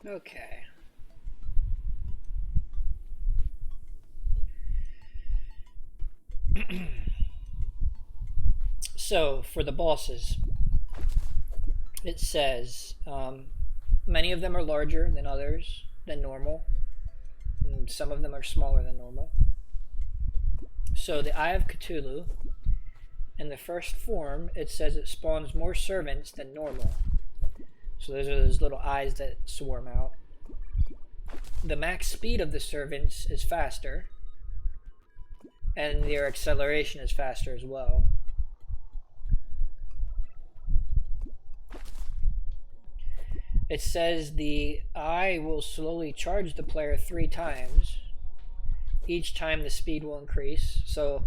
Okay. So, for the bosses, it says many of them are larger than others, than normal. And some of them are smaller than normal. So, the Eye of Cthulhu, in the first form, it says it spawns more servants than normal. So, those are those little eyes that swarm out. The max speed of the servants is faster, and their acceleration is faster as well. It says the eye will slowly charge the player 3 times. Each time the speed will increase. So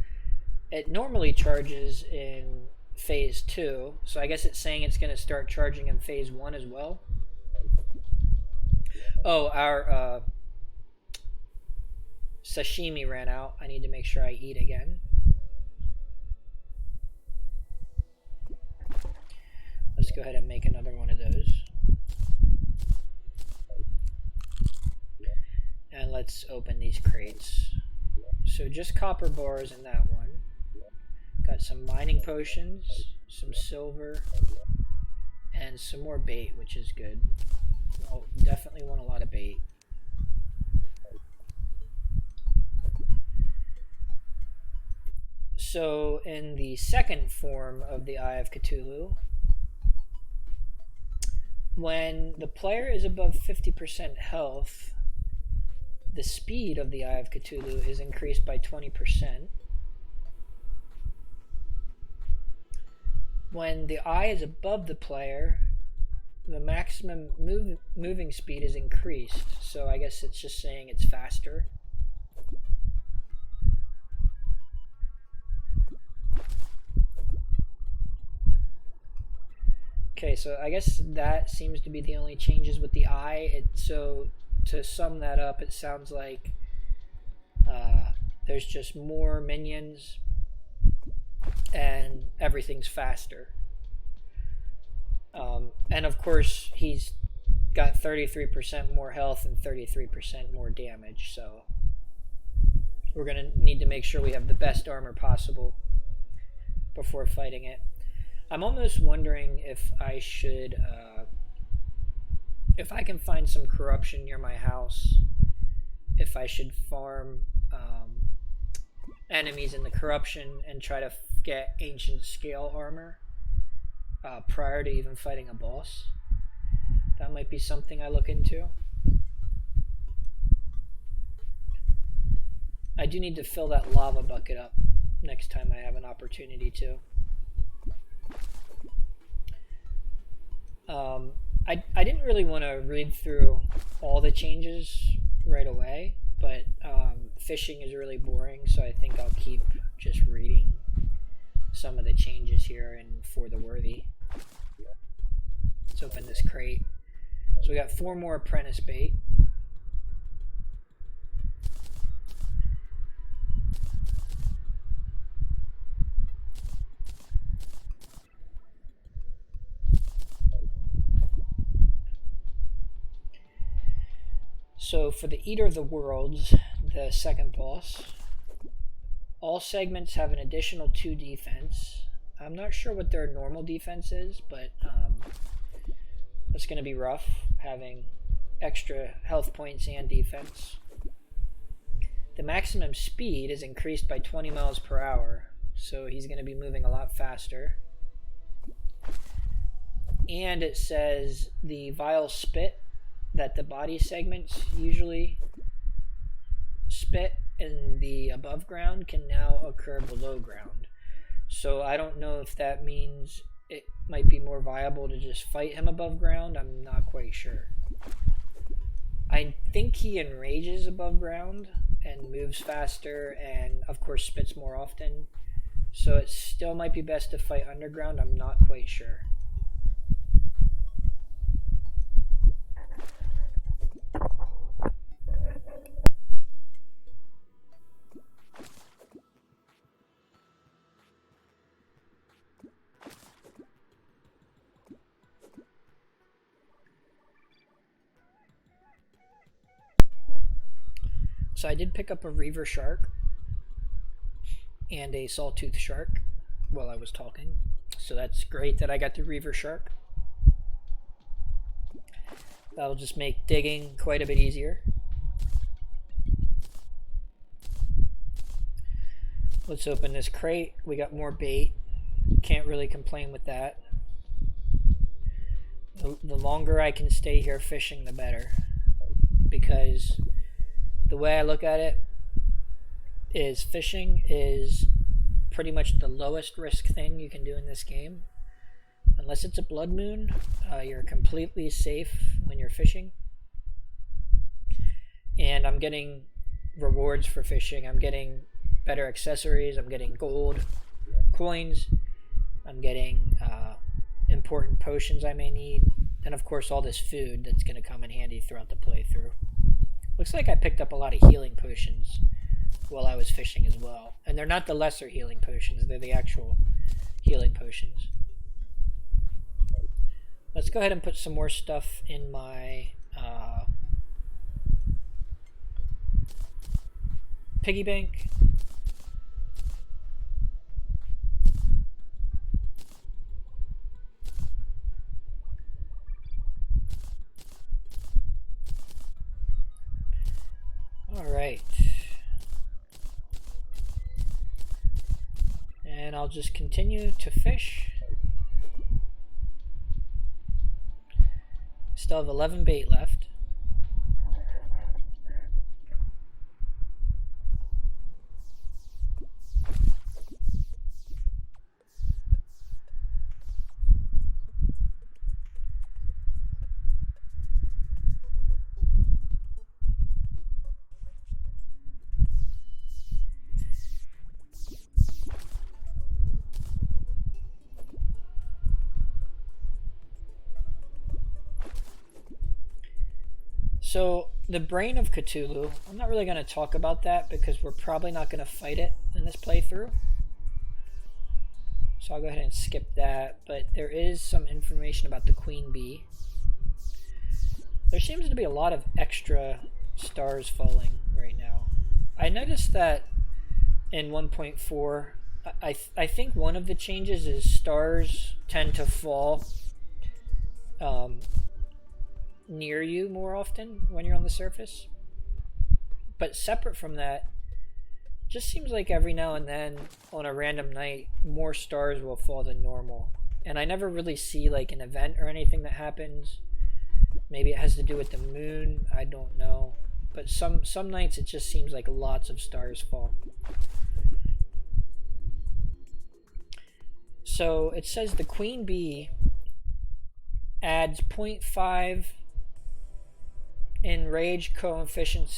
it normally charges in phase 2. So I guess it's saying it's going to start charging in phase 1 as well. Oh, our sashimi ran out. I need to make sure I eat again. Let's go ahead and make another one of those. And let's open these crates. So just copper bars in that one. Got some mining potions, some silver, and some more bait, which is good. I'll definitely want a lot of bait. So in the second form of the Eye of Cthulhu, when the player is above 50% health, the speed of the Eye of Cthulhu is increased by 20%. When the eye is above the player, the maximum moving speed is increased. So I guess it's just saying it's faster. Okay, so I guess that seems to be the only changes with the eye. So to sum that up, it sounds like there's just more minions and everything's faster. And of course, he's got 33% more health and 33% more damage, so we're going to need to make sure we have the best armor possible before fighting it. I'm almost wondering if I should, if I can find some corruption near my house, if I should farm enemies in the corruption and try to get ancient scale armor prior to even fighting a boss. That might be something I look into. I do need to fill that lava bucket up next time I have an opportunity to. I didn't really want to read through all the changes right away, but fishing is really boring, so I think I'll keep just reading some of the changes here and for the worthy. Let's open this crate. So we got 4 more apprentice bait. So for the Eater of the Worlds, the second boss, all segments have an additional 2 defense. I'm not sure what their normal defense is, but it's going to be rough having extra health points and defense. The maximum speed is increased by 20 miles per hour, so he's going to be moving a lot faster. And it says the vile spit that the body segments usually spit in the above ground can now occur below ground. So I don't know if that means it might be more viable to just fight him above ground. I'm not quite sure. I think he enrages above ground and moves faster and of course spits more often. So it still might be best to fight underground. I'm not quite sure. So I did pick up a Reaver Shark and a Sawtooth Shark while I was talking. So that's great that I got the Reaver Shark. That'll just make digging quite a bit easier. Let's open this crate. We got more bait. Can't really complain with that. The longer I can stay here fishing, the better. Because the way I look at it is fishing is pretty much the lowest risk thing you can do in this game. Unless it's a blood moon, you're completely safe when you're fishing. And I'm getting rewards for fishing. I'm getting better accessories. I'm getting gold coins. I'm getting important potions I may need. And of course all this food that's going to come in handy throughout the playthrough. Looks like I picked up a lot of healing potions while I was fishing as well. And they're not the lesser healing potions. They're the actual healing potions. Let's go ahead and put some more stuff in my piggy bank. All right. And I'll just continue to fish. Still have 11 bait left. So the brain of Cthulhu, I'm not really going to talk about that because we're probably not going to fight it in this playthrough. So I'll go ahead and skip that, but there is some information about the queen bee. There seems to be a lot of extra stars falling right now. I noticed that in 1.4, I think one of the changes is stars tend to fall near you more often when you're on the surface. But separate from that, just seems like every now and then on a random night more stars will fall than normal, and I never really see like an event or anything that happens. Maybe it has to do with the moon, I don't know, but some nights it just seems like lots of stars fall. So it says the queen bee adds 0.5 in rage coefficient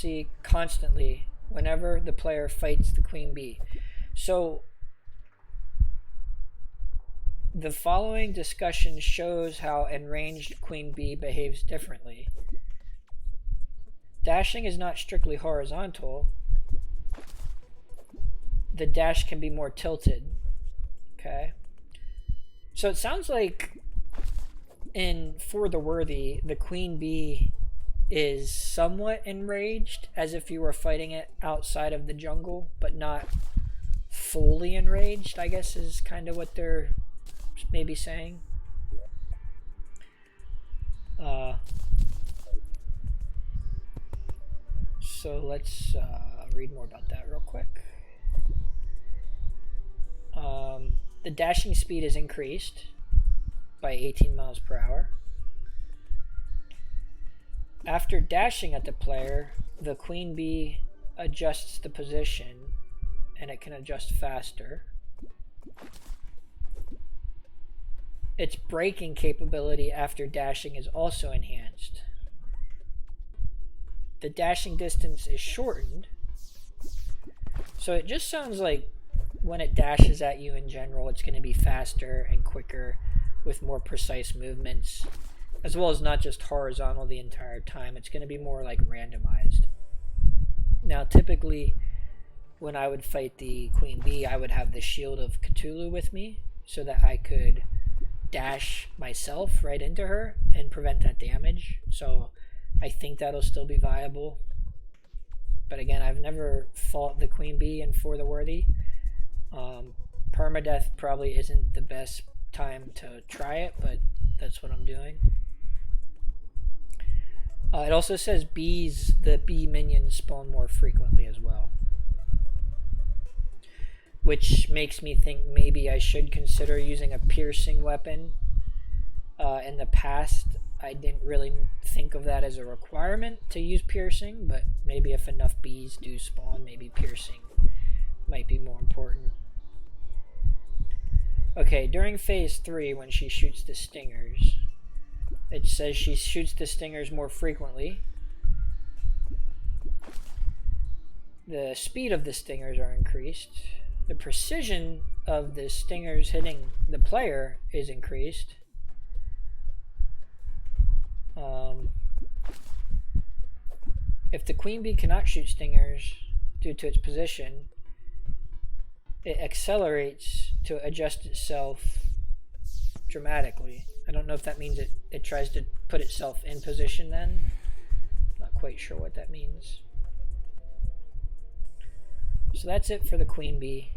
constantly whenever the player fights the queen bee. So the following discussion shows how enraged queen bee behaves differently. Dashing is not strictly horizontal. The dash can be more tilted. Okay. So it sounds like in For the Worthy, the queen bee is somewhat enraged, as if you were fighting it outside of the jungle, but not fully enraged, I guess is kind of what they're maybe saying. So let's read more about that real quick. The dashing speed is increased by 18 miles per hour. After dashing at the player, the queen bee adjusts the position and it can adjust faster. Its braking capability after dashing is also enhanced. The dashing distance is shortened. So it just sounds like when it dashes at you in general, it's going to be faster and quicker with more precise movements, as well as not just horizontal the entire time. It's going to be more like randomized. Now, typically, when I would fight the queen bee, I would have the shield of Cthulhu with me so that I could dash myself right into her and prevent that damage. So I think that'll still be viable. But again, I've never fought the queen bee in For the Worthy. Permadeath probably isn't the best time to try it, but that's what I'm doing. It also says the bee minions spawn more frequently as well, which makes me think maybe I should consider using a piercing weapon. In the past, I didn't really think of that as a requirement to use piercing, but maybe if enough bees do spawn, maybe piercing might be more important. Okay, during phase 3, when she shoots the stingers, it says she shoots the stingers more frequently. The speed of the stingers are increased. The precision of the stingers hitting the player is increased. If the queen bee cannot shoot stingers due to its position, it accelerates to adjust itself dramatically. I don't know if that means it tries to put itself in position then. Not quite sure what that means. So that's it for the queen bee.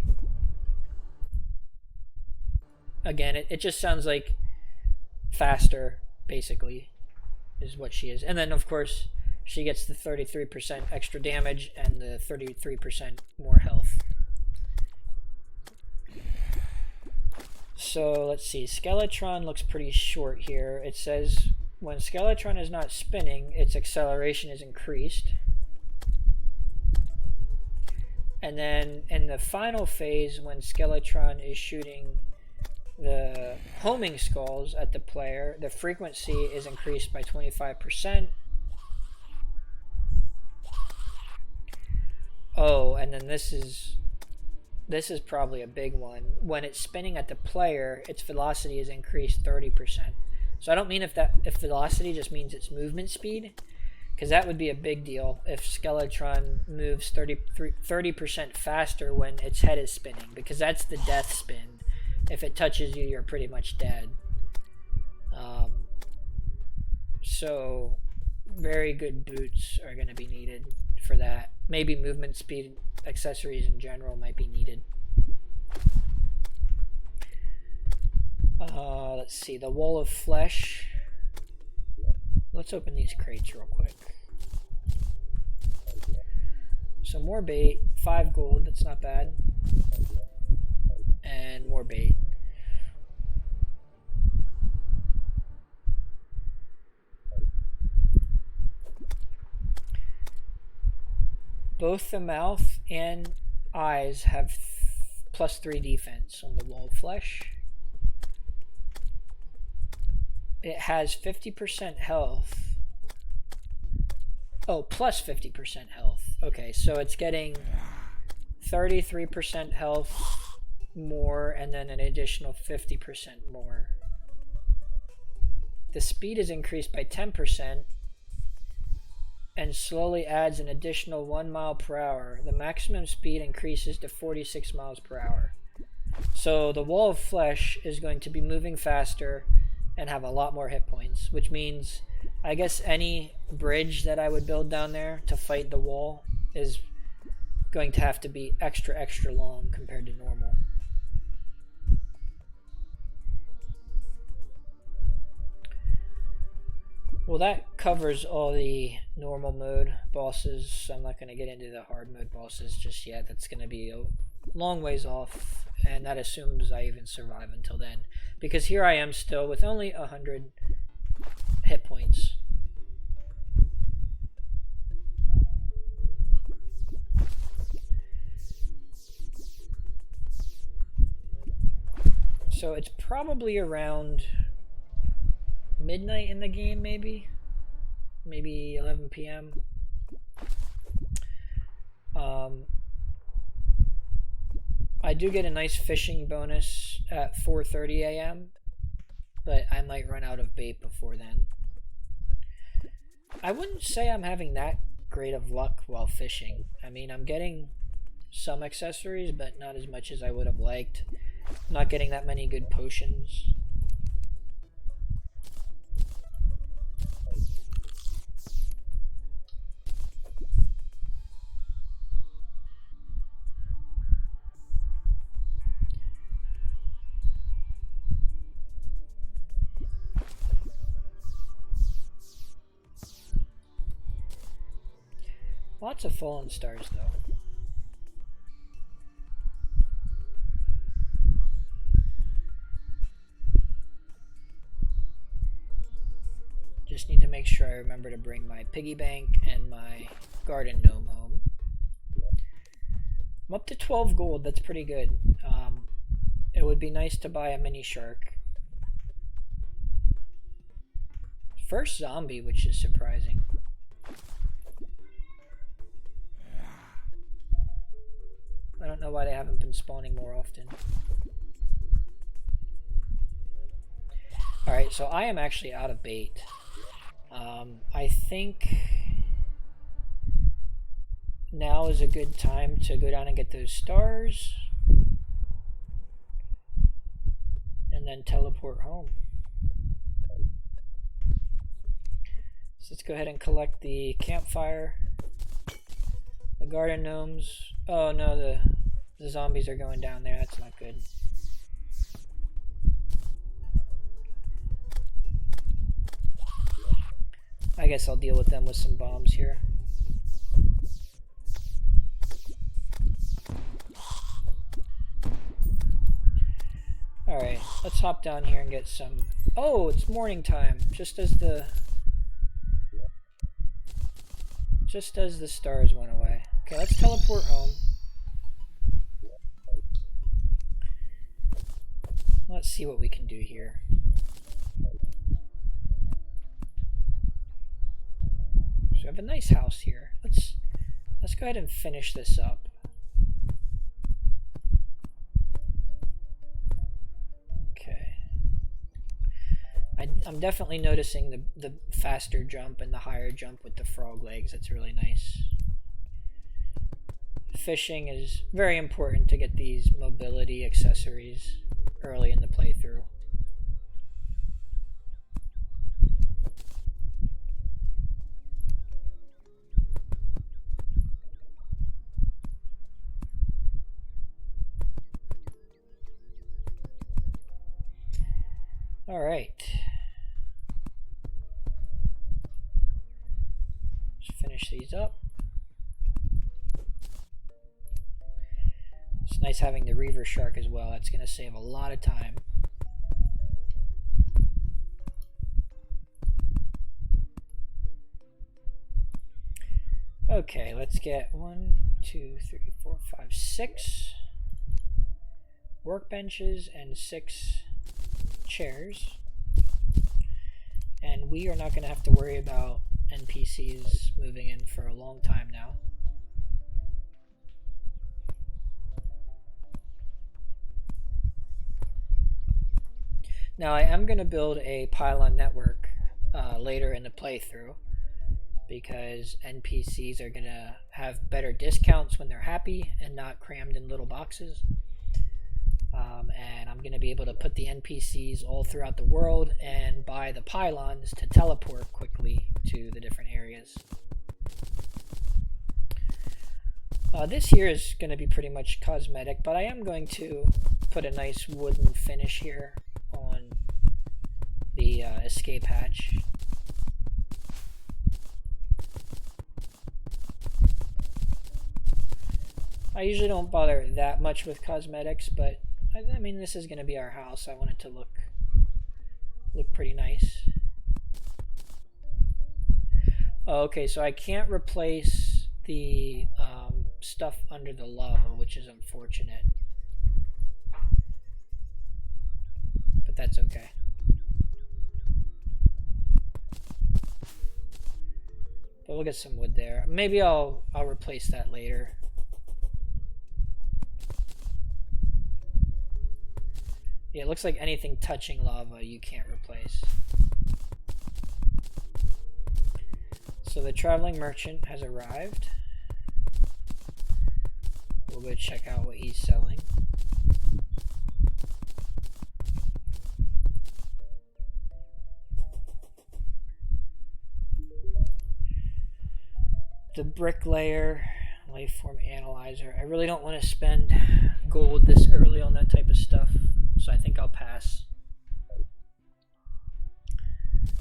Again, it just sounds like faster, basically, is what she is. And then, of course, she gets the 33% extra damage and the 33% more health. So let's see, Skeletron looks pretty short here. It says when Skeletron is not spinning, its acceleration is increased. And then in the final phase, when Skeletron is shooting the homing skulls at the player, the frequency is increased by 25%. Oh, and then this is probably a big one. When it's spinning at the player, its velocity is increased 30%. So I don't mean if velocity just means its movement speed, because that would be a big deal if Skeletron moves 30% faster when its head is spinning, because that's the death spin. If it touches you, you're pretty much dead. So very good boots are going to be needed for that. Maybe movement speed accessories in general might be needed. Let's see, the Wall of Flesh. Let's open these crates real quick. So more bait, 5 gold, that's not bad. And more bait. Both the mouth and eyes have +3 defense on the Wall of Flesh. It has 50% health. Oh, plus 50% health. Okay, so it's getting 33% health more and then an additional 50% more. The speed is increased by 10% and slowly adds an additional 1 mile per hour. The maximum speed increases to 46 miles per hour. So the Wall of Flesh is going to be moving faster and have a lot more hit points, which means I guess any bridge that I would build down there to fight the wall is going to have to be extra long compared to normal. Well, that covers all the normal mode bosses, so I'm not going to get into the hard mode bosses just yet. That's going to be a long ways off, and that assumes I even survive until then. Because here I am still with only 100 hit points. So it's probably around midnight in the game, maybe 11 p.m. I do get a nice fishing bonus at 4:30 a.m., but I might run out of bait before then. I wouldn't say I'm having that great of luck while fishing. I mean, I'm getting some accessories, but not as much as I would have liked. I'm not getting that many good potions. Lots of fallen stars, though. Just need to make sure I remember to bring my piggy bank and my garden gnome home. I'm up to 12 gold. That's pretty good. It would be nice to buy a mini shark. First zombie, which is surprising. I don't know why they haven't been spawning more often. Alright, so I am actually out of bait. I think now is a good time to go down and get those stars and then teleport home. So let's go ahead and collect the campfire, the garden gnomes. Oh no, the zombies are going down there. That's not good. I guess I'll deal with them with some bombs here. Alright, let's hop down here and get some... Oh, it's morning time, just as the stars went away. Okay, let's teleport home. Let's see what we can do here. So we have a nice house here. Let's go ahead and finish this up. Okay. I'm definitely noticing the faster jump and the higher jump with the frog legs. That's really nice. Fishing is very important to get these mobility accessories early in the playthrough. All right. Let's finish these up. It's nice having the Reaver Shark as well. That's going to save a lot of time. Okay, let's get 1, 2, 3, 4, 5, 6 workbenches and 6 chairs, and we are not going to have to worry about NPCs moving in for a long time now. Now I am going to build a pylon network later in the playthrough, because NPCs are going to have better discounts when they're happy and not crammed in little boxes. And I'm going to be able to put the NPCs all throughout the world and buy the pylons to teleport quickly to the different areas. This here is going to be pretty much cosmetic, but I am going to put a nice wooden finish here on the escape hatch. I usually don't bother that much with cosmetics, but I mean, this is going to be our house. I want it to look pretty nice. Oh, okay, so I can't replace the stuff under the lava, which is unfortunate. But that's okay. But we'll get some wood there. Maybe I'll replace that later. Yeah, it looks like anything touching lava you can't replace. So the traveling merchant has arrived. We'll go check out what he's selling. The bricklayer, lifeform analyzer. I really don't want to spend gold this early on that type of stuff, so I think I'll pass.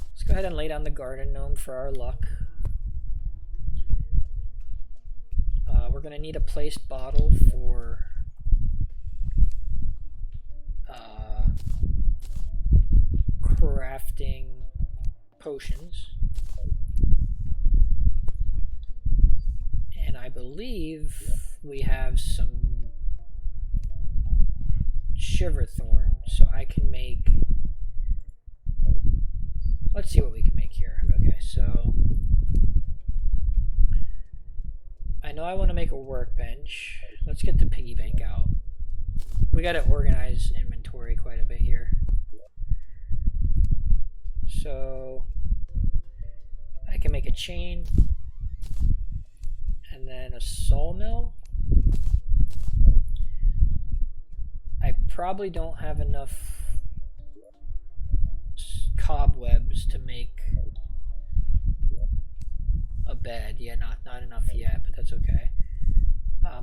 Let's go ahead and lay down the garden gnome for our luck. we're going to need a placed bottle for crafting potions. And I believe we have some shiverthorn, so I can make... Let's see what we can make here. Okay, so... I know I want to make a workbench. Let's get the piggy bank out. We got to organize inventory quite a bit here. So I can make a chain and then a sawmill. I probably don't have enough cobwebs to make a bed. Yeah, not enough yet, but that's okay.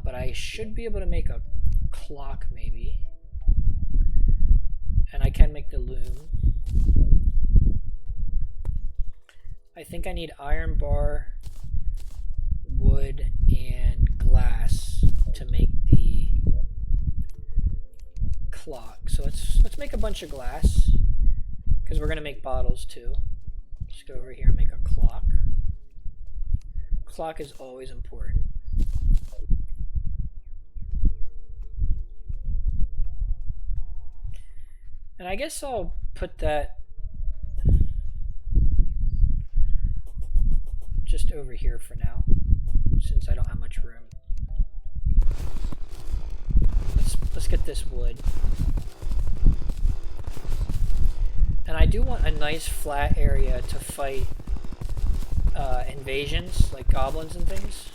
But I should be able to make a clock maybe. And I can make the loom. I think I need iron bar, wood, and glass to make the clock. So let's make a bunch of glass, because we're gonna make bottles too. Just go over here and make a clock. Clock is always important. And I guess I'll put that just over here for now, since I don't have much room. Let's get this wood. And I do want a nice flat area to fight invasions, like goblins and things.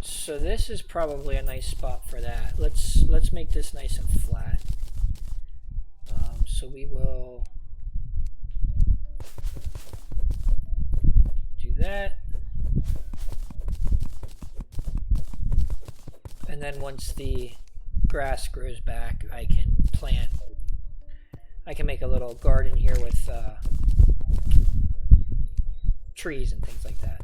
So this is probably a nice spot for that. Let's make this nice and flat. So we will do that. And then once the grass grows back, I can plant. I can make a little garden here with trees and things like that.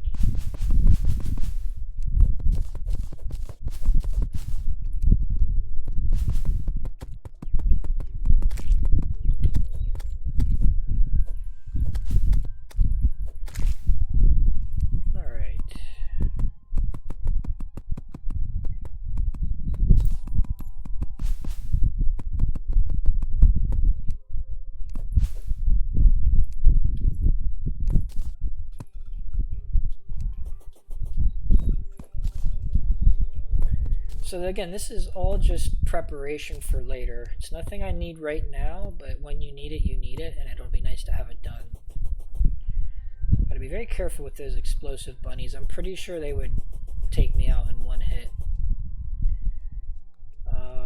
So again, this is all just preparation for later. It's nothing I need right now, but when you need it, and it'll be nice to have it done. Gotta be very careful with those explosive bunnies. I'm pretty sure they would take me out in one hit.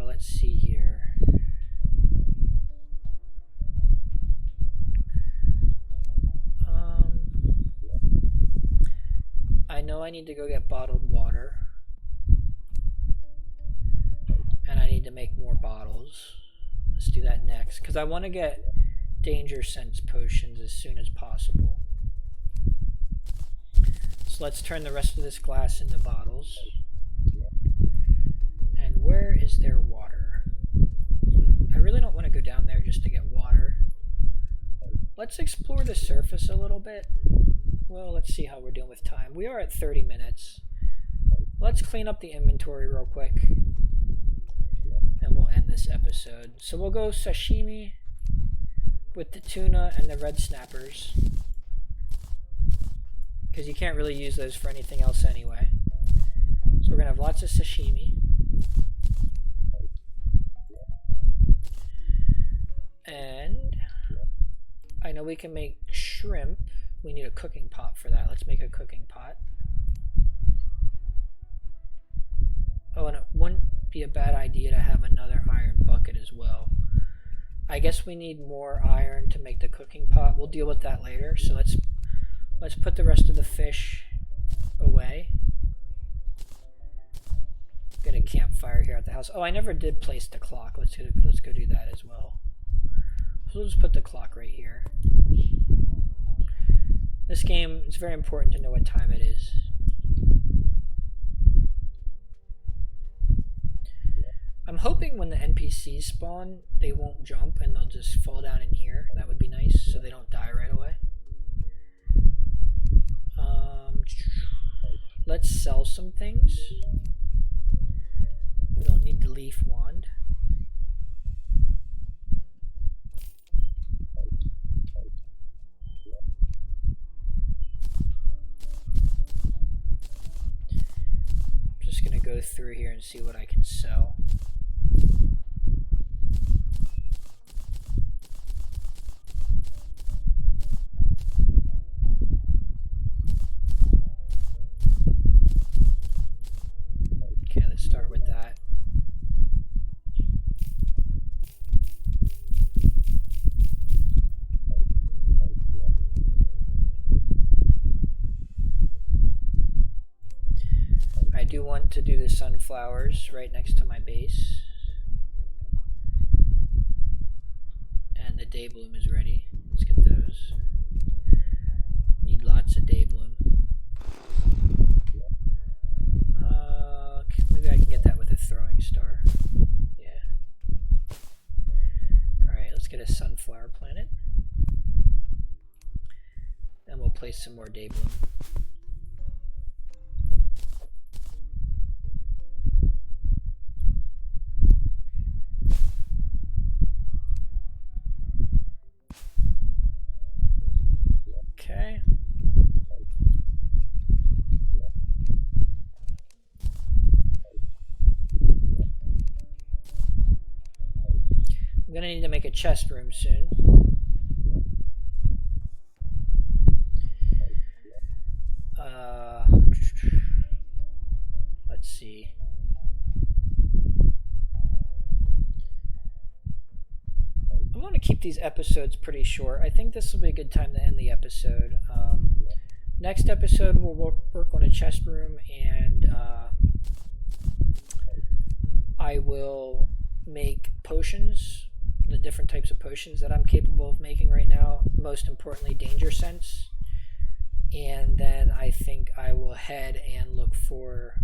Let's see here. I know I need to go get bottled water. And I need to make more bottles. Let's do that next, because I want to get danger sense potions as soon as possible. So let's turn the rest of this glass into bottles. And where is there water? I really don't want to go down there just to get water. Let's explore the surface a little bit. Well, let's see how we're doing with time. We are at 30 minutes. Let's clean up the inventory real quick. And we'll end this episode. So we'll go sashimi with the tuna and the red snappers, because you can't really use those for anything else anyway. So we're going to have lots of sashimi. And I know we can make shrimp. We need a cooking pot for that. Let's make a cooking pot. Oh, and it wouldn't be a bad idea to have another iron bucket as well. I guess we need more iron to make the cooking pot. We'll deal with that later. So let's put the rest of the fish away. Get a campfire here at the house. Oh, I never did place the clock. Let's go do that as well. So we'll just put the clock right here. This game, it's very important to know what time it is. I'm hoping when the NPCs spawn, they won't jump and they'll just fall down in here. That would be nice, so they don't die right away. Let's sell some things. We don't need the leaf wand. I'm just gonna go through here and see what I can sell. Okay, let's start with that. I do want to do the sunflowers right next to my base. And the day bloom is ready. Let's get those. Need lots of day bloom. Maybe I can get that with a throwing star. Yeah. Alright, let's get a sunflower planet. And we'll place some more day bloom. Okay. I'm gonna need to make a chest room soon. Let's see. I'm going to keep these episodes pretty short. I think this will be a good time to end the episode. Next episode, we'll work on a chest room, and I will make potions, the different types of potions that I'm capable of making right now. Most importantly, danger sense. And then I think I will head and look for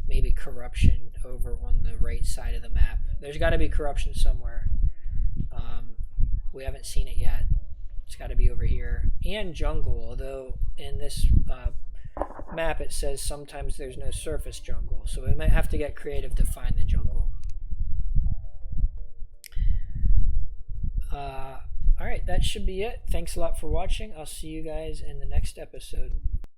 maybe corruption over on the right side of the map. There's got to be corruption somewhere. We haven't seen it yet. It's got to be over here. And jungle, although in this map it says sometimes there's no surface jungle, so we might have to get creative to find the jungle. Alright, that should be it. Thanks a lot for watching. I'll see you guys in the next episode.